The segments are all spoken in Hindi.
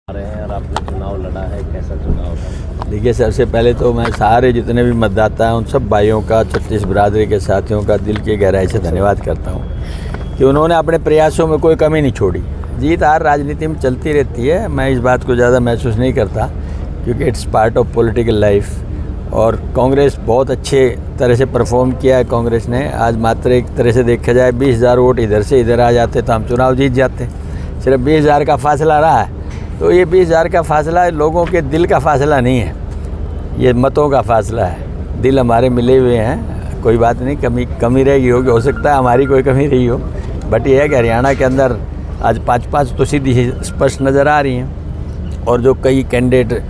रहे हैं और आपने चुनाव लड़ा है, कैसा चुनाव था? देखिए, सबसे पहले तो मैं सारे जितने भी मतदाता हैं उन सब भाइयों का, छत्तीस बिरादरी के साथियों का दिल की गहराई से धन्यवाद करता हूं कि उन्होंने अपने प्रयासों में कोई कमी नहीं छोड़ी। जीत हार राजनीति में चलती रहती है, मैं इस बात को ज़्यादा महसूस नहीं करता क्योंकि it's part of political life. और कांग्रेस बहुत अच्छे तरह से परफॉर्म किया है। कांग्रेस ने आज मात्र एक तरह से देखा जाए 20,000 वोट इधर से इधर आ जाते तो हम चुनाव जीत जाते। सिर्फ 20,000 का फासला रहा है, तो ये 20,000 का फासला लोगों के दिल का फासला नहीं है, ये मतों का फासला है। दिल हमारे मिले हुए हैं, कोई बात नहीं, कमी रहेगी होगी, हो सकता है हमारी कोई कमी रही हो, बट ये है कि हरियाणा के अंदर आज 5-5 तो सीधी स्पष्ट नज़र आ रही हैं। और जो कई कैंडिडेट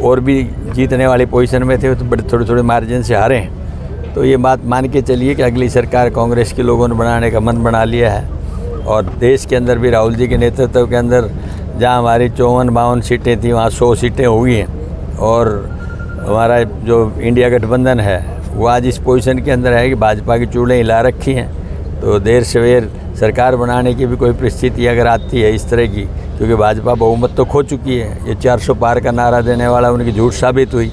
और भी जीतने वाली पोजीशन में थे तो बड़े थोड़े मार्जिन से हारे हैं। तो ये बात मान के चलिए कि अगली सरकार कांग्रेस के लोगों ने बनाने का मन बना लिया है। और देश के अंदर भी राहुल जी के नेतृत्व के अंदर जहाँ हमारी 54-52 सीटें थी वहाँ 100 सीटें हो गई हैं। और हमारा जो इंडिया गठबंधन है वो आज इस पोजीशन के अंदर है कि भाजपा की चूड़ें हिला रखी हैं। तो देर सवेर सरकार बनाने की भी कोई परिस्थिति अगर आती है इस तरह की, क्योंकि भाजपा बहुमत तो खो चुकी है। ये 400 पार का नारा देने वाला उनकी झूठ साबित हुई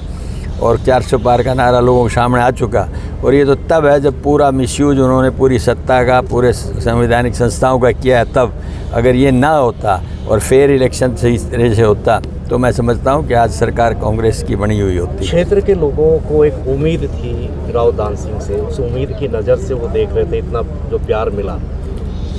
और 400 पार का नारा लोगों के सामने आ चुका। और ये तो तब है जब पूरा मिसयूज उन्होंने पूरी सत्ता का, पूरे संवैधानिक संस्थाओं का किया है तब। अगर ये ना होता और फेयर इलेक्शन से इस तरह से होता तो मैं समझता हूँ कि आज सरकार कांग्रेस की बनी हुई होती। क्षेत्र के लोगों को एक उम्मीद थी राव दान सिंह से, उस उम्मीद की नज़र से वो देख रहे थे, इतना जो प्यार मिला।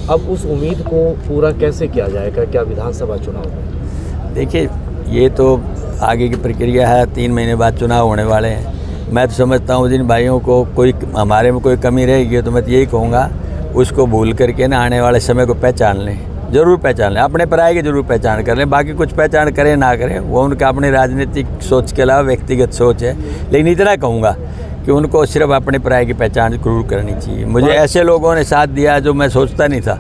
अब उस उम्मीद को पूरा कैसे किया जाएगा, क्या विधानसभा चुनाव में? देखिए, ये तो आगे की प्रक्रिया है, 3 महीने बाद चुनाव होने वाले हैं। मैं तो समझता हूँ जिन भाइयों को कोई हमारे में कोई कमी रहेगी तो मैं तो यही कहूँगा उसको भूल करके ना आने वाले समय को पहचान लें, ज़रूर पहचान लें, अपने पराये की ज़रूर पहचान कर लें। बाकी कुछ पहचान करें ना करें वो उनका अपनी राजनीतिक सोच के अलावा व्यक्तिगत सोच है, लेकिन इतना कहूँगा कि उनको सिर्फ अपने पराये की पहचान जरूर करनी चाहिए। मुझे ऐसे लोगों ने साथ दिया जो मैं सोचता नहीं था,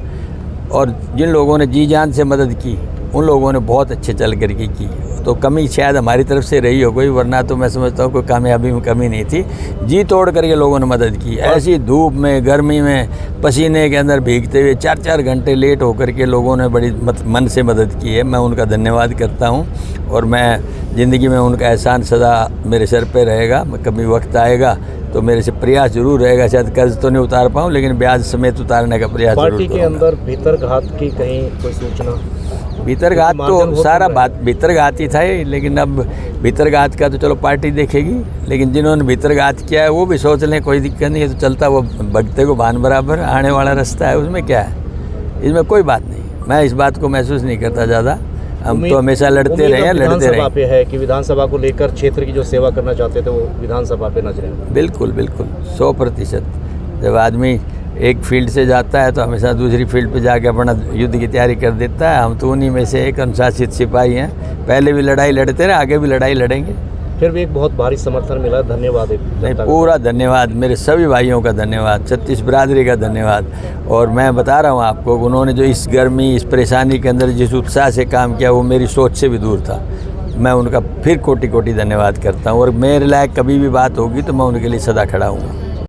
और जिन लोगों ने जी जान से मदद की उन लोगों ने बहुत अच्छे चल कर की। तो कमी शायद हमारी तरफ से रही हो गई, वरना तो मैं समझता हूँ कोई कामयाबी में कमी नहीं थी। जी तोड़ करके लोगों ने मदद की, ऐसी धूप में, गर्मी में, पसीने के अंदर भीगते हुए 4-4 घंटे लेट होकर के लोगों ने बड़ी मन से मदद की है। मैं उनका धन्यवाद करता हूँ और मैं ज़िंदगी में उनका एहसान सदा मेरे सर पे रहेगा। कभी वक्त आएगा तो मेरे से प्रयास जरूर रहेगा, शायद कर्ज तो नहीं उतार पाऊँ लेकिन ब्याज समेत उतारने का प्रयास जरूर पार्टी के अंदर भीतरघात की कहीं कोई सूचना? भीतरघात तो सारा बात भीतरघात ही था, लेकिन अब भीतरघात का तो चलो पार्टी देखेगी, लेकिन जिन्होंने भीतरघात किया है वो भी सोच लें, कोई दिक्कत नहीं है। तो चलता वो भगते को भान बराबर, आने वाला रास्ता है, उसमें क्या है, इसमें कोई बात नहीं। मैं इस बात को महसूस नहीं करता ज़्यादा। हम तो हमेशा लड़ते रहे हैं, लड़ते रहे। पे है कि विधानसभा को लेकर क्षेत्र की जो सेवा करना चाहते थे वो विधानसभा पे नजरें? बिल्कुल 100%। जब आदमी एक फील्ड से जाता है तो हमेशा दूसरी फील्ड पे जाके अपना युद्ध की तैयारी कर देता है। हम तो उन्हीं में से एक अनुशासित सिपाही हैं, पहले भी लड़ाई लड़ते रहे, आगे भी लड़ाई लड़ेंगे। फिर भी एक बहुत भारी समर्थन मिला, धन्यवाद। नहीं, पूरा धन्यवाद, मेरे सभी भाइयों का धन्यवाद, छत्तीस बिरादरी का धन्यवाद। और मैं बता रहा हूँ आपको, उन्होंने जो इस गर्मी, इस परेशानी के अंदर जिस उत्साह से काम किया वो मेरी सोच से भी दूर था। मैं उनका फिर कोटि धन्यवाद करता हूँ और मेरे लायक कभी भी बात होगी तो मैं उनके लिए सदा खड़ा हूँ।